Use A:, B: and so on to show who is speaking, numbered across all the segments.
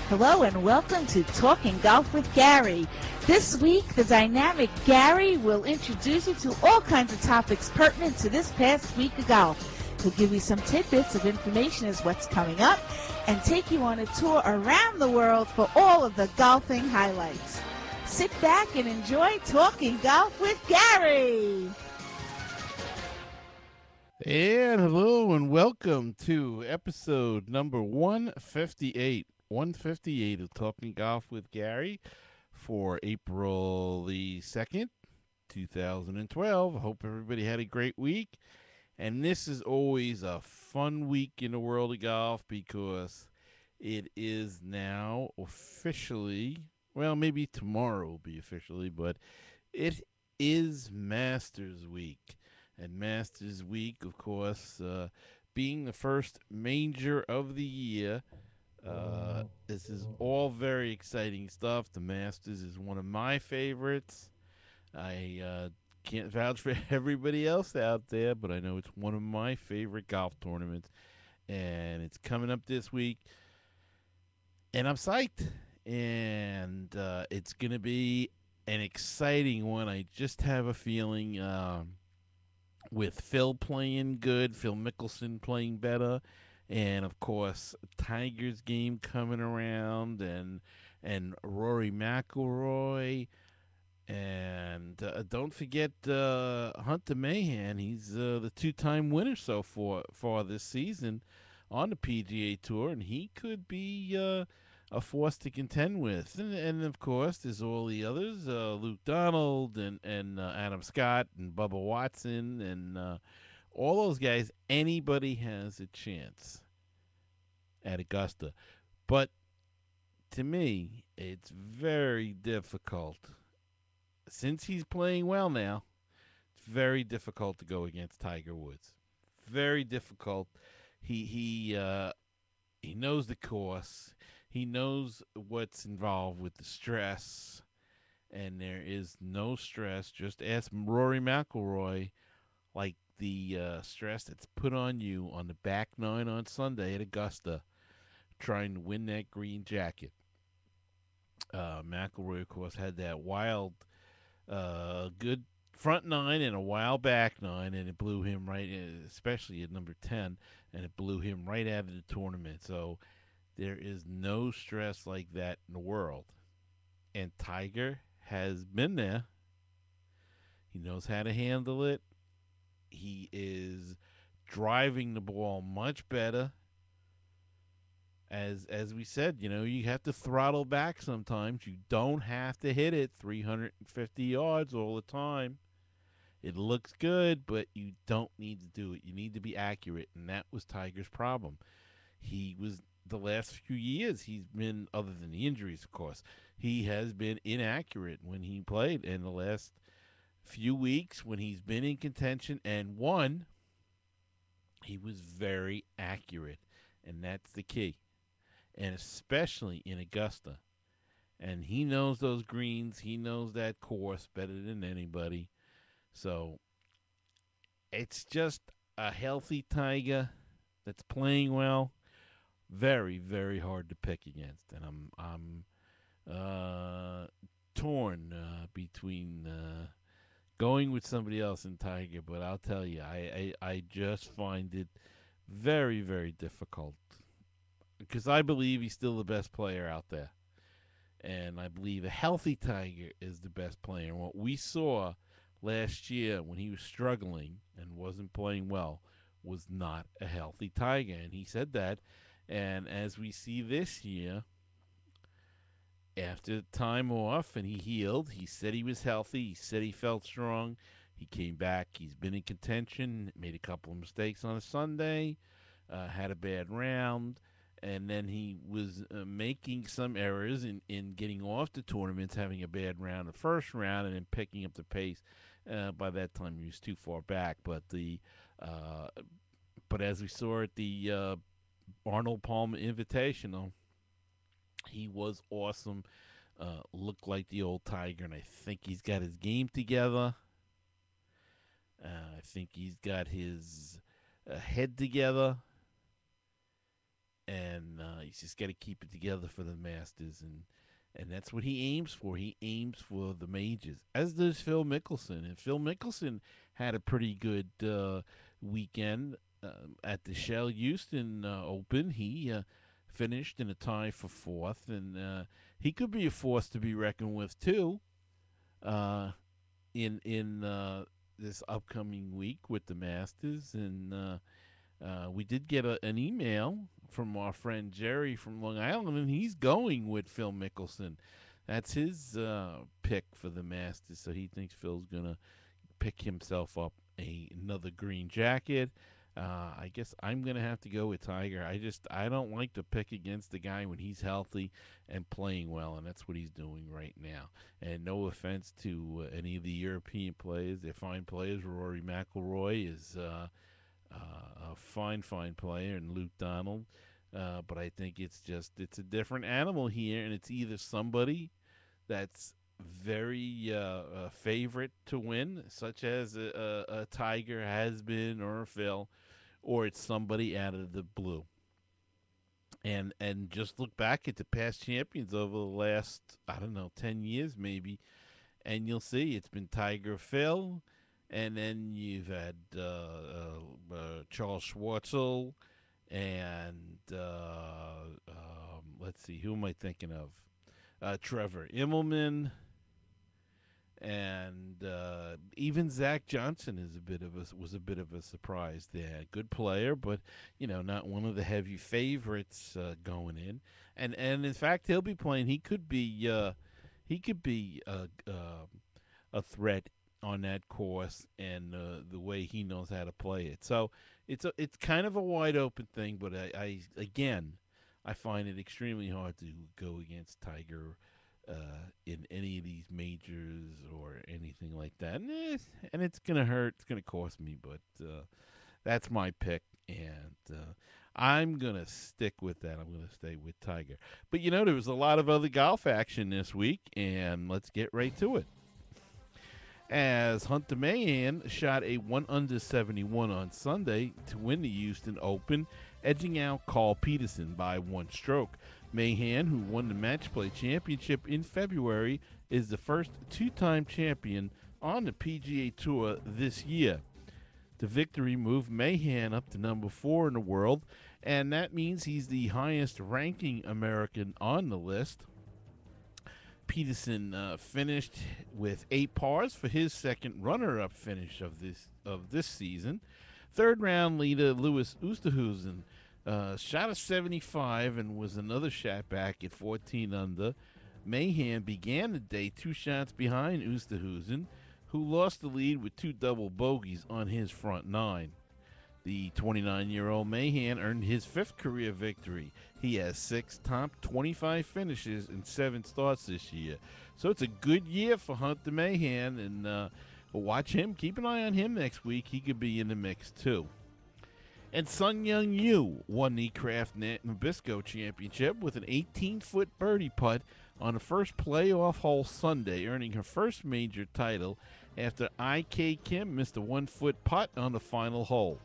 A: Hello and welcome to Talking Golf with Gary. This week, the dynamic Gary will introduce you to all kinds of topics pertinent to this past week of golf. He'll give you some tidbits of information as what's coming up and take you on a tour around the world for all of the golfing highlights. Sit back and enjoy Talking Golf with Gary.
B: And hello and welcome to episode number 158. 158 of Talking Golf with Gary for April the 2nd, 2012. I hope everybody had a great week. And this is always a fun week in the world of golf because it is now officially, well, maybe tomorrow will be officially, but it is Masters Week. And Masters Week, of course, being the first major of the year, this is all very exciting stuff. The Masters is one of my favorites. I can't vouch for everybody else out there, but I know it's one of my favorite golf tournaments. And it's coming up this week. And I'm psyched. And it's going to be an exciting one. I just have a feeling with Phil playing good, Phil Mickelson playing better, and of course Tiger's game coming around, and Rory McIlroy, and don't forget Hunter Mahan. He's the two-time winner so far this season on the PGA Tour, and he could be a force to contend with. And of course, there's all the others, Luke Donald and Adam Scott and Bubba Watson and all those guys. Anybody has a chance at Augusta. But to me, it's very difficult. Since he's playing well now, it's very difficult to go against Tiger Woods. Very difficult. He knows the course. He knows what's involved with the stress, and there is no stress. Just ask Rory McIlroy, like the stress that's put on you on the back nine on Sunday at Augusta, trying to win that green jacket. McIlroy, of course, had that wild, good front nine and a wild back nine, and it blew him right, especially at number 10, and it blew him right out of the tournament. So there is no stress like that in the world. And Tiger has been there. He knows how to handle it. He is driving the ball much better. As we said, you have to throttle back sometimes. You don't have to hit it 350 yards all the time. It looks good, but you don't need to do it. You need to be accurate, and that was Tiger's problem. He was the last few years, he's been, other than the injuries, of course, he has been inaccurate when he played. In the last few weeks, when he's been in contention and won, he was very accurate, and that's the key. And especially in Augusta. And he knows those greens. He knows that course better than anybody. So it's just a healthy Tiger that's playing well. Very, very hard to pick against, and I'm torn between going with somebody else and Tiger. But I'll tell you, I just find it very, very difficult because I believe he's still the best player out there, and I believe a healthy Tiger is the best player. And what we saw last year when he was struggling and wasn't playing well was not a healthy Tiger, and he said that. And as we see this year, after time off and he healed, he said he was healthy. He said he felt strong. He came back. He's been in contention, made a couple of mistakes on a Sunday, had a bad round, and then he was making some errors in getting off the tournaments, having a bad round the first round, and then picking up the pace. By that time, he was too far back. But as we saw at the Arnold Palmer Invitational, he was awesome. Looked like the old Tiger, and I think he's got his game together. I think he's got his head together. and he's just got to keep it together for the Masters, and that's what he aims for. He aims for the majors, as does Phil Mickelson. And Phil Mickelson had a pretty good weekend at the Shell Houston Open. He finished in a tie for fourth, and he could be a force to be reckoned with too. In this upcoming week with the Masters, and we did get an email from our friend Jerry from Long Island, and he's going with Phil Mickelson. That's his pick for the Masters, so he thinks Phil's gonna pick himself up another green jacket. I guess I'm gonna have to go with Tiger. I don't like to pick against the guy when he's healthy and playing well, and that's what he's doing right now. And no offense to any of the European players, they're fine players. Rory McIlroy is a fine player, and Luke Donald. But I think it's a different animal here, and it's either somebody that's very favorite to win, such as a Tiger has been or a Phil, or it's somebody out of the blue. And just look back at the past champions over the last, I don't know, 10 years maybe, and you'll see it's been Tiger, Phil, and then you've had Charles Schwartzel, and let's see, who am I thinking of? Trevor Immelman, and even Zach Johnson was a bit of a surprise there. Good player, but not one of the heavy favorites going in. And in fact, he'll be playing. He could be a threat on that course, and the way he knows how to play it. So it's kind of a wide open thing, but I again I find it extremely hard to go against Tiger in any of these majors or anything like that. And it's going to hurt. It's going to cost me, but that's my pick. And I'm going to stick with that. I'm going to stay with Tiger. But, there was a lot of other golf action this week, and let's get right to it. As Hunter Mahan shot a 1 under 71 on Sunday to win the Houston Open, edging out Carl Peterson by one stroke. Mahan, who won the Match Play Championship in February, is the first two-time champion on the PGA Tour this year. The victory moved Mahan up to number 4 in the world, and that means he's the highest-ranking American on the list. Peterson finished with 8 pars for his second runner-up finish of this season. Third-round leader Louis Oosthuizen shot a 75 and was another shot back at 14 under. Mahan began the day 2 shots behind Oosthuizen, who lost the lead with 2 double bogeys on his front 9. The 29-year-old Mahan earned his 5th career victory. He has 6 top 25 finishes and 7 starts this year. So it's a good year for Hunter Mahan, and watch him. Keep an eye on him next week. He could be in the mix too. And Sun Young Yu won the Kraft Nabisco Championship with an 18-foot birdie putt on the first playoff hole Sunday, earning her first major title after IK Kim missed a 1-foot putt on the final hole.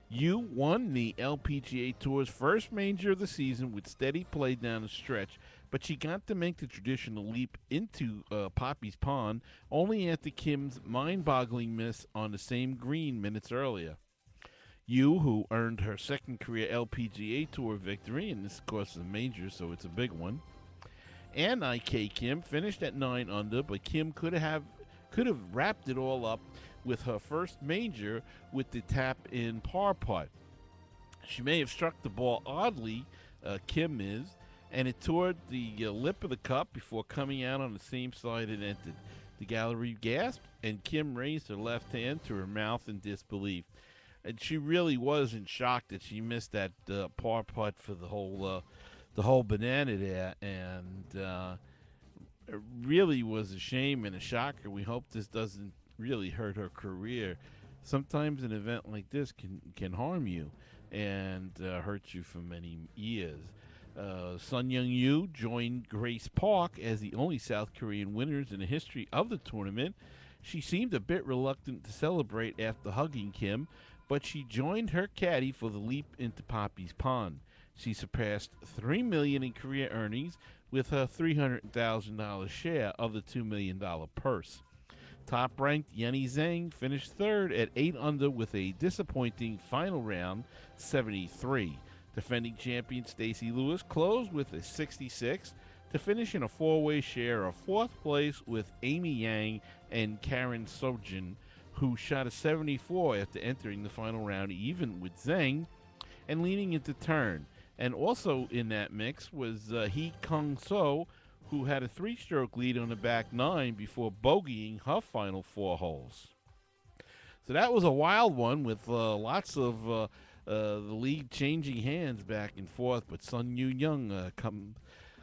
B: Yu won the LPGA Tour's first major of the season with steady play down the stretch, but she got to make the traditional leap into Poppy's Pond only after Kim's mind-boggling miss on the same green minutes earlier. Yu, who earned her second career LPGA Tour victory, and this, of course, is a major, so it's a big one, and IK Kim finished at 9 under, but Kim could have wrapped it all up with her first major with the tap-in par putt. She may have struck the ball oddly, Kim is, and it toured the lip of the cup before coming out on the same side it entered. The gallery gasped, and Kim raised her left hand to her mouth in disbelief. And she really was in shock that she missed that par putt for the whole banana there, and it really was a shame and a shocker. We hope this doesn't really hurt her career. Sometimes an event like this can harm you and hurt you for many years. Sun Young Yu joined Grace Park as the only South Korean winners in the history of the tournament. She seemed a bit reluctant to celebrate after hugging Kim, but she joined her caddy for the leap into Poppy's Pond. She surpassed $3 million in career earnings with her $300,000 share of the $2 million purse. Top-ranked Yenny Zhang finished third at 8 under with a disappointing final round 73. Defending champion Stacy Lewis closed with a 66 to finish in a four-way share of fourth place with Amy Yang and Karen Sojin, who shot a 74 after entering the final round even with Zhang and leading into turn. And also in that mix was Hee Kung So, who had a three-stroke lead on the back nine before bogeying her final four holes. So that was a wild one with lots of the lead changing hands back and forth, but Sun Yu Young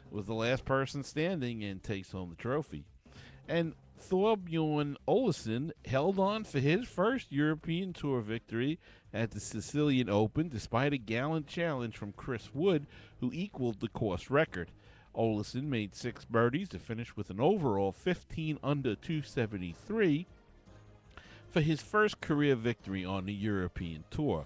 B: was the last person standing and takes home the trophy. And Thorbjorn Olesen held on for his first European Tour victory at the Sicilian Open despite a gallant challenge from Chris Wood, who equaled the course record. Olesen made 6 birdies to finish with an overall 15 under 273 for his first career victory on the European Tour.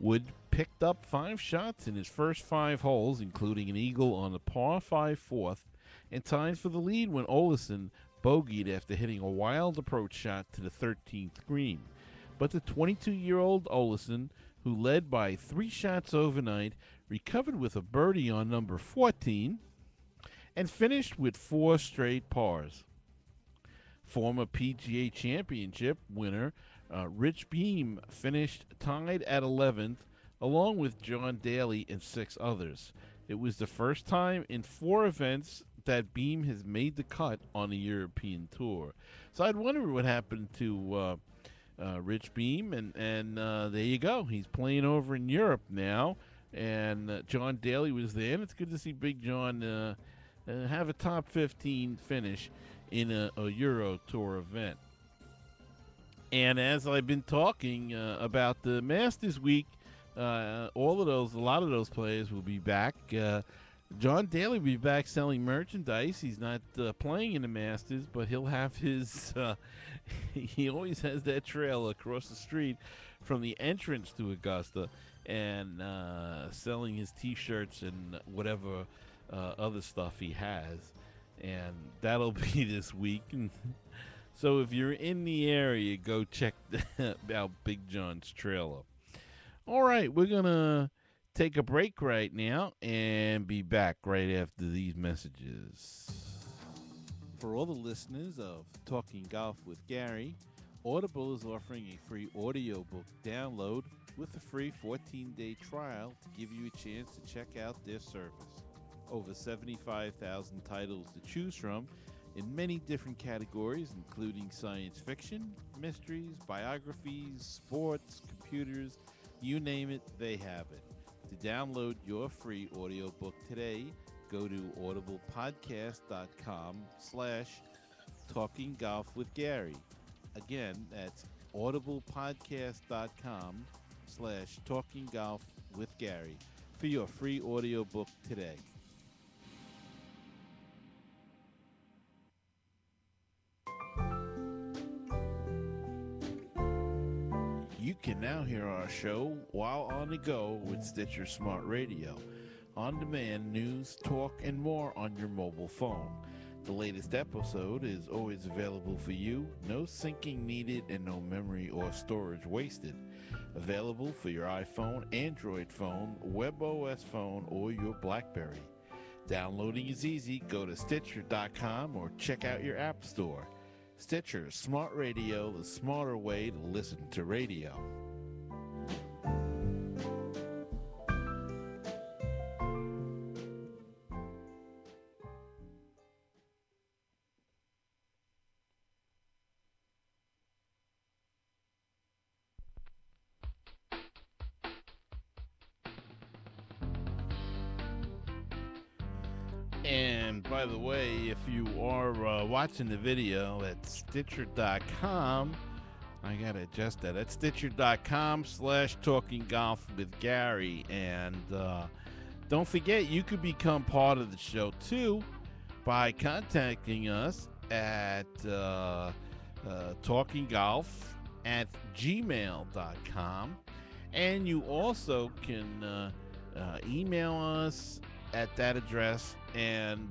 B: Wood picked up 5 shots in his first 5 holes, including an eagle on the par 5 fourth, and tied for the lead when Olesen bogeyed after hitting a wild approach shot to the 13th green. But the 22-year-old Olesen, who led by 3 shots overnight, recovered with a birdie on number 14 and finished with 4 straight pars. Former PGA Championship winner Rich Beam finished tied at 11th, along with John Daly and 6 others. It was the first time in 4 events that Beam has made the cut on the European Tour. So I'd wonder what happened to Rich Beam, and there you go. He's playing over in Europe now, and John Daly was there, and it's good to see Big John have a top 15 finish in a Euro Tour event. And as I've been talking about the Masters Week, a lot of those players will be back. John Daly will be back selling merchandise. He's not playing in the Masters, but he'll have his. He always has that trail across the street from the entrance to Augusta, and selling his T-shirts and whatever other stuff he has, and that'll be this week. So if you're in the area, go check out Big John's trailer. All right, we're going to take a break right now and be back right after these messages. For all the listeners of Talking Golf with Gary, Audible is offering a free audiobook download with a free 14-day trial to give you a chance to check out their service. Over 75,000 titles to choose from in many different categories, including science fiction, mysteries, biographies, sports, computers, you name it, they have it. To download your free audiobook today, go to audiblepodcast.com/Talking Golf with Gary. Again, that's audiblepodcast.com/Talking Golf with Gary for your free audiobook today. You can now hear our show while on the go with Stitcher Smart Radio. On-demand news, talk, and more on your mobile phone. The latest episode is always available for you. No syncing needed and no memory or storage wasted. Available for your iPhone, Android phone, WebOS phone, or your BlackBerry. Downloading is easy. Go to Stitcher.com or check out your app store. Stitcher Smart Radio, the smarter way to listen to radio. And by the way, if you are watching the video at Stitcher.com, I got to adjust that. At Stitcher.com/Talking Golf with Gary. And don't forget, you could become part of the show too by contacting us at talkinggolf@gmail.com. And you also can Email us at that address and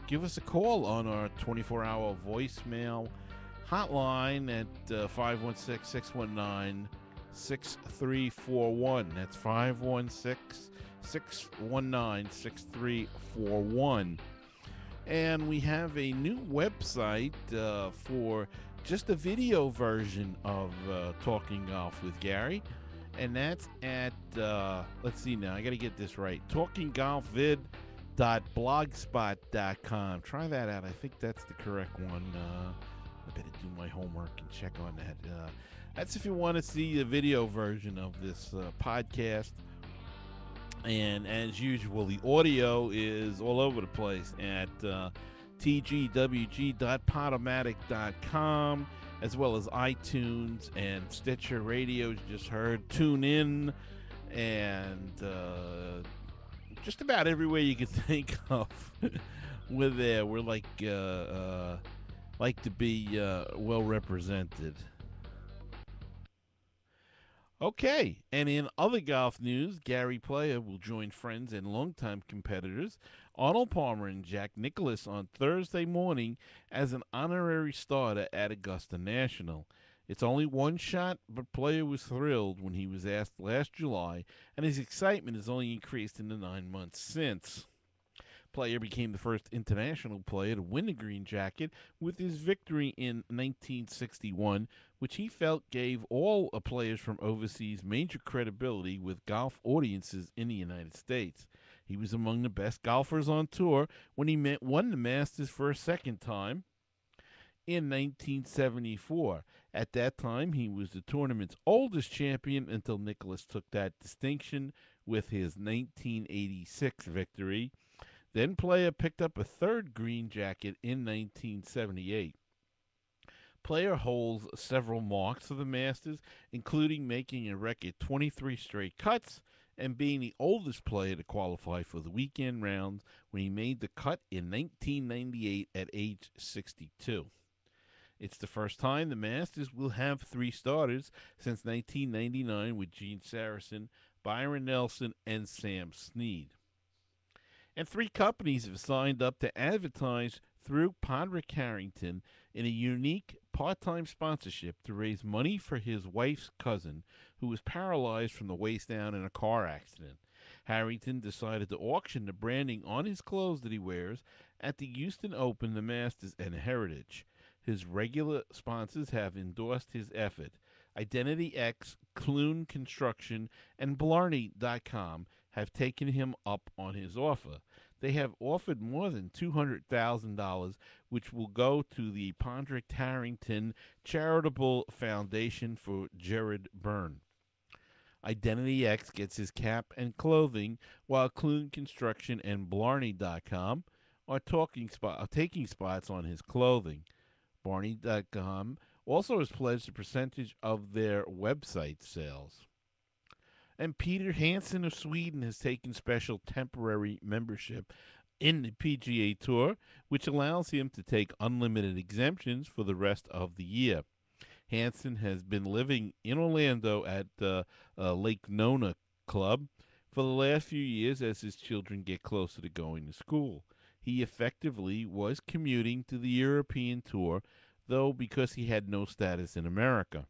B: give us a call on our 24-hour voicemail hotline at 516 619 6341. That's 516 619 6341. And we have a new website for just a video version of Talking Golf with Gary. And that's at, let's see now, I got to get this right, talkinggolfvid.blogspot.com. Try that out. I think that's the correct one. I better do my homework and check on that. That's if you want to see the video version of this podcast. And as usual, the audio is all over the place at tgwg.podomatic.com, as well as iTunes and Stitcher Radio. You just heard Tune In, and just about everywhere you can think of. We're there. We're like to be well represented. Okay, and in other golf news, Gary Player will join friends and longtime competitors Arnold Palmer and Jack Nicklaus on Thursday morning as an honorary starter at Augusta National. It's only one shot, but Player was thrilled when he was asked last July, and his excitement has only increased in the 9 months since. Player became the first international player to win the green jacket with his victory in 1961, which he felt gave all players from overseas major credibility with golf audiences in the United States. He was among the best golfers on tour when he won the Masters for a second time in 1974. At that time, he was the tournament's oldest champion until Nicklaus took that distinction with his 1986 victory. Then Player picked up a third green jacket in 1978. Player holds several marks for the Masters, including making a record 23 straight cuts and being the oldest player to qualify for the weekend rounds when he made the cut in 1998 at age 62. It's the first time the Masters will have three starters since 1999 with Gene Sarazen, Byron Nelson, and Sam Snead. And three companies have signed up to advertise through Podrick Harrington in a unique part-time sponsorship to raise money for his wife's cousin, who was paralyzed from the waist down in a car accident. Harrington decided to auction the branding on his clothes that he wears at the Houston Open, the Masters, and Heritage. His regular sponsors have endorsed his effort. Identity X, Clune Construction, and Blarney.com have taken him up on his offer. They have offered more than $200,000, which will go to the Podrick Harrington Charitable Foundation for Jared Byrne. Identity X gets his cap and clothing, while Clune Construction and Blarney.com are taking spots on his clothing. Barney.com also has pledged a percentage of their website sales. And Peter Hansen of Sweden has taken special temporary membership in the PGA Tour, which allows him to take unlimited exemptions for the rest of the year. Hansen has been living in Orlando at Lake Nona Club for the last few years as his children get closer to going to school. He effectively was commuting to the European Tour, though because he had no status in America.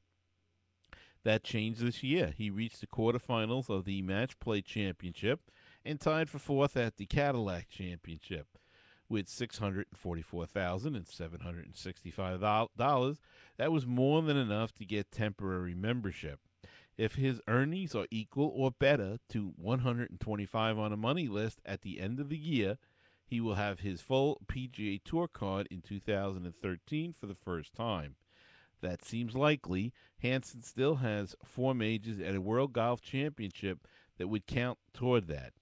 B: That changed this year. He reached the quarterfinals of the Match Play Championship and tied for fourth at the Cadillac Championship. With $644,765. That was more than enough to get temporary membership. If his earnings are equal or better to 125 on a money list at the end of the year, he will have his full PGA Tour card in 2013 for the first time. That seems likely. Hansen still has 4 majors and a World Golf Championship that would count toward that.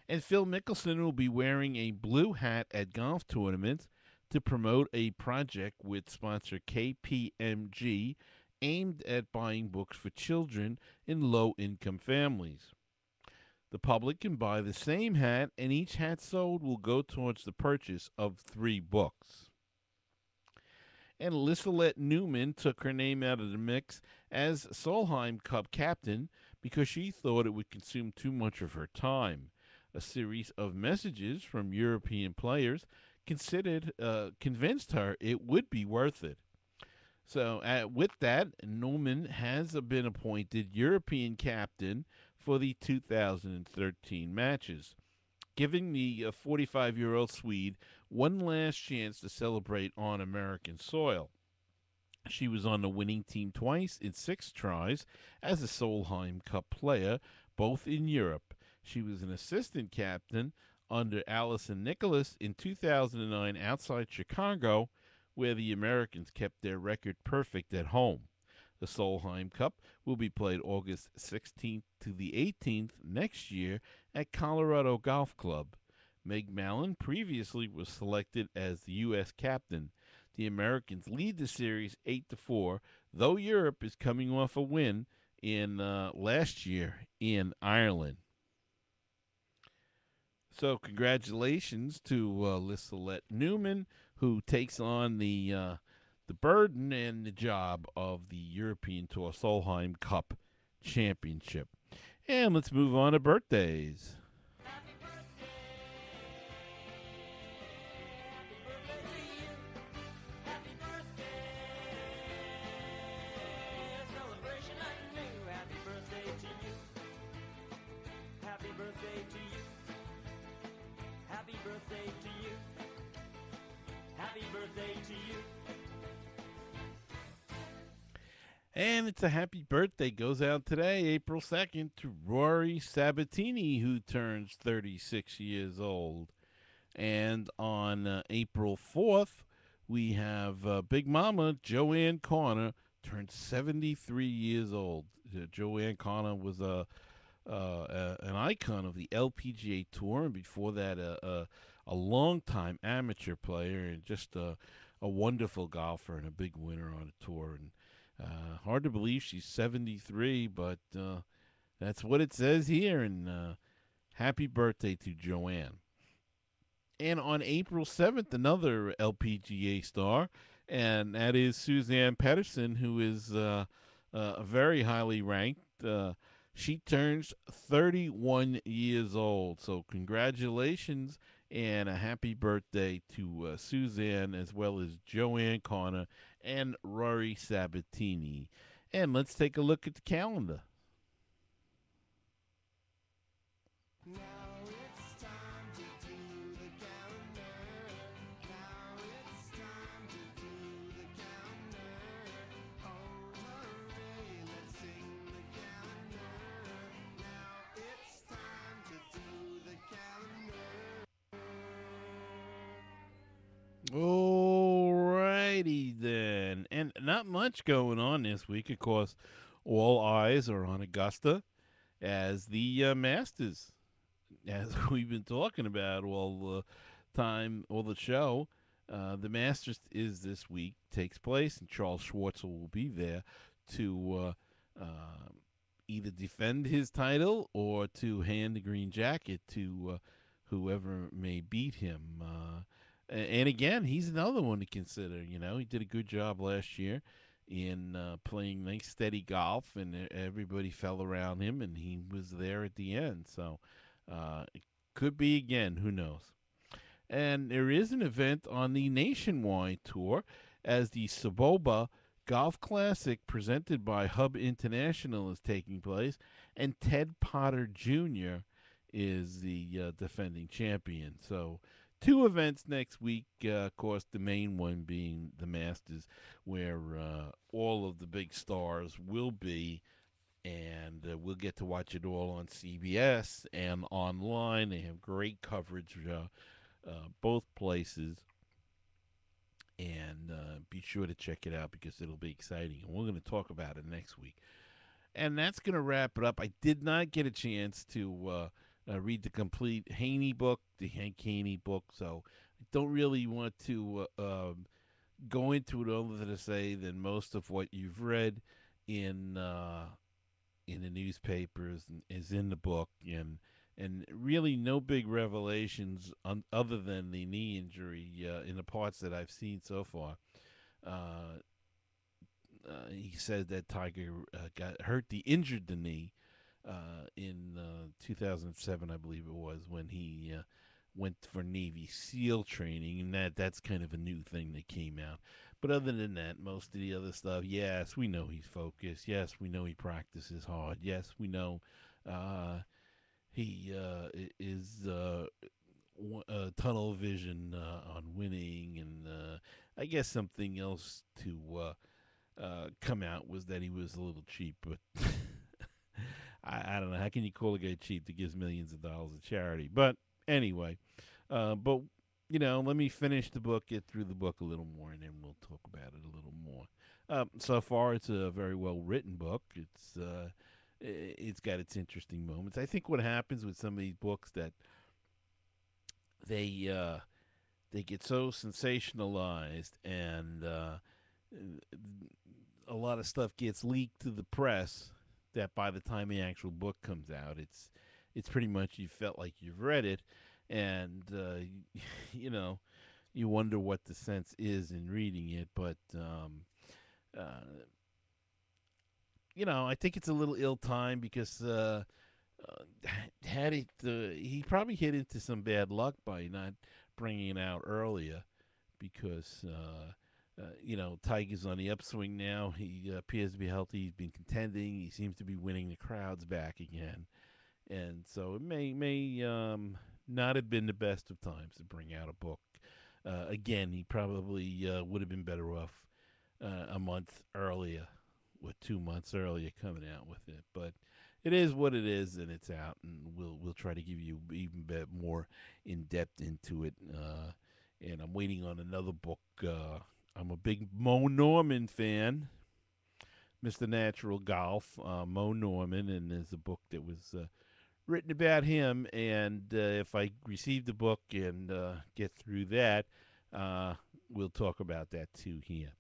B: And Phil Mickelson will be wearing a blue hat at golf tournaments to promote a project with sponsor KPMG aimed at buying books for children in low-income families. The public can buy the same hat, and each hat sold will go towards the purchase of 3 books. And Lissalette Newman took her name out of the mix as Solheim Cup captain, because she thought it would consume too much of her time. A series of messages from European players convinced her it would be worth it. So, with that, Newman has been appointed European captain for the 2013 matches, giving the 45-year-old Swede one last chance to celebrate on American soil. She was on the winning team twice in 6 tries as a Solheim Cup player, both in Europe. She was an assistant captain under Alison Nicholas in 2009 outside Chicago, where the Americans kept their record perfect at home. The Solheim Cup will be played August 16th to the 18th next year at Colorado Golf Club. Meg Mallon previously was selected as the U.S. captain. The Americans lead the series 8-4, though Europe is coming off a win in last year in Ireland. So congratulations to Lissalette Newman, who takes on the burden and the job of the European Tour Solheim Cup Championship. And let's move on to birthdays. And it's a happy birthday goes out today, April 2nd, to Rory Sabatini, who turns 36 years old. And on April 4th, we have Big Mama Joanne Connor turned 73 years old. Joanne Connor was an icon of the LPGA Tour, and before that, a long-time amateur player, and just a wonderful golfer and a big winner on the tour. And hard to believe she's 73, but that's what it says here. And happy birthday to Joanne. And on April 7th, another LPGA star, and that is Suzanne Pedersen, who is very highly ranked. She turns 31 years old. So congratulations and a happy birthday to Suzanne, as well as Joanne Connor and Rory Sabatini. And let's take a look at the calendar. Now it's time to do the calendar. Now it's time to do the calendar. Oh, hooray, let's sing the calendar. Now it's time to do the calendar. Alrighty then. And not much going on this week. Of course, all eyes are on Augusta as the Masters, as we've been talking about all the time, all the show. The Masters is this week, takes place, and Charles Schwartzel will be there to either defend his title or to hand the green jacket to whoever may beat him. And again, he's another one to consider. You know, he did a good job last year in playing nice, steady golf, and everybody fell around him, and he was there at the end. So it could be again. Who knows? And there is an event on the Nationwide Tour as the Saboba Golf Classic presented by Hub International is taking place, and Ted Potter Jr. is the defending champion. So 2 events next week. Of course, the main one being the Masters, where all of the big stars will be, and we'll get to watch it all on CBS and online. They have great coverage, both places, and be sure to check it out because it'll be exciting. And we're going to talk about it next week. And that's going to wrap it up. I did not get a chance to read the complete Haney book, the Hank Haney book, so I don't really want to go into it other than to say that most of what you've read in the newspapers is in the book, and really no big revelations other than the knee injury in the parts that I've seen so far. He said that Tiger injured the knee in 2007, I believe it was, when he went for Navy SEAL training, and that's kind of a new thing that came out. But other than that, most of the other stuff, yes, we know he's focused. Yes, we know he practices hard. Yes, we know uh, he is tunnel vision on winning, and I guess something else to come out was that he was a little cheap, but I don't know. How can you call a guy cheap that gives millions of dollars to charity? But anyway, but let me finish the book, get through the book a little more, and then we'll talk about it a little more. So far, it's a very well written book. It's got its interesting moments. I think what happens with some of these books that they they get so sensationalized, and a lot of stuff gets leaked to the press that by the time the actual book comes out, it's pretty much you felt like you've read it, and you know you wonder what the sense is in reading it. But uh, I think it's a little ill timed because had it he probably hit into some bad luck by not bringing it out earlier because Tiger's on the upswing now. He appears to be healthy. He's been contending. He seems to be winning the crowds back again, and so it may not have been the best of times to bring out a book. Again, he probably would have been better off a month earlier, or 2 months earlier, coming out with it. But it is what it is, and it's out, and we'll try to give you even bit more in depth into it. And I'm waiting on another book. I'm a big Mo Norman fan, Mr. Natural Golf, Mo Norman, and there's a book that was written about him. And if I receive the book and get through that, we'll talk about that too here.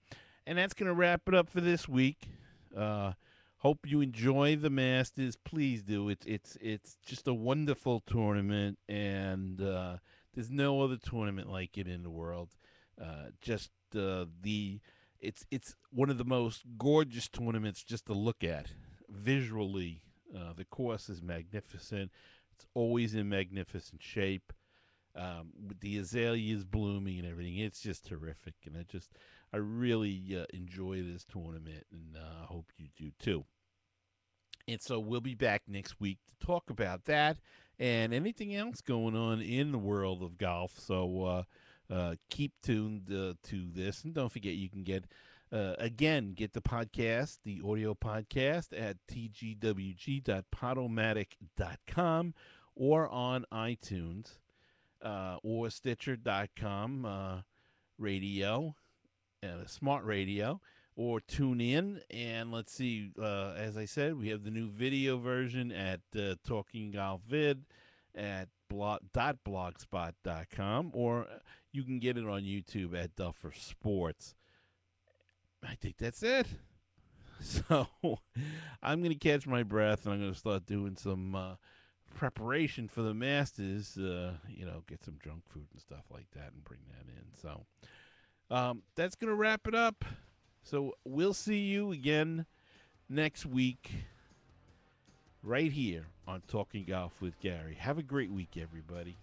B: And that's going to wrap it up for this week. Hope you enjoy the Masters. Please do. It's just a wonderful tournament, and there's no other tournament like it in the world. Just it's one of the most gorgeous tournaments just to look at visually. The course is magnificent. It's always in magnificent shape. With the azaleas blooming and everything, it's just terrific. And I really enjoy this tournament, and I hope you do too. And so we'll be back next week to talk about that and anything else going on in the world of golf. So keep tuned to this. And don't forget, you can get the podcast, the audio podcast, at tgwg.podomatic.com or on iTunes or Stitcher.com radio, smart radio, or tune in. And let's see, as I said, we have the new video version at Talking Golf Vid at blogspot.com, or you can get it on YouTube at Duffer Sports. I think that's it. So I'm going to catch my breath, and I'm going to start doing some preparation for the Masters, get some junk food and stuff like that and bring that in. So that's going to wrap it up. So we'll see you again next week right here on Talking Golf with Gary. Have a great week, everybody.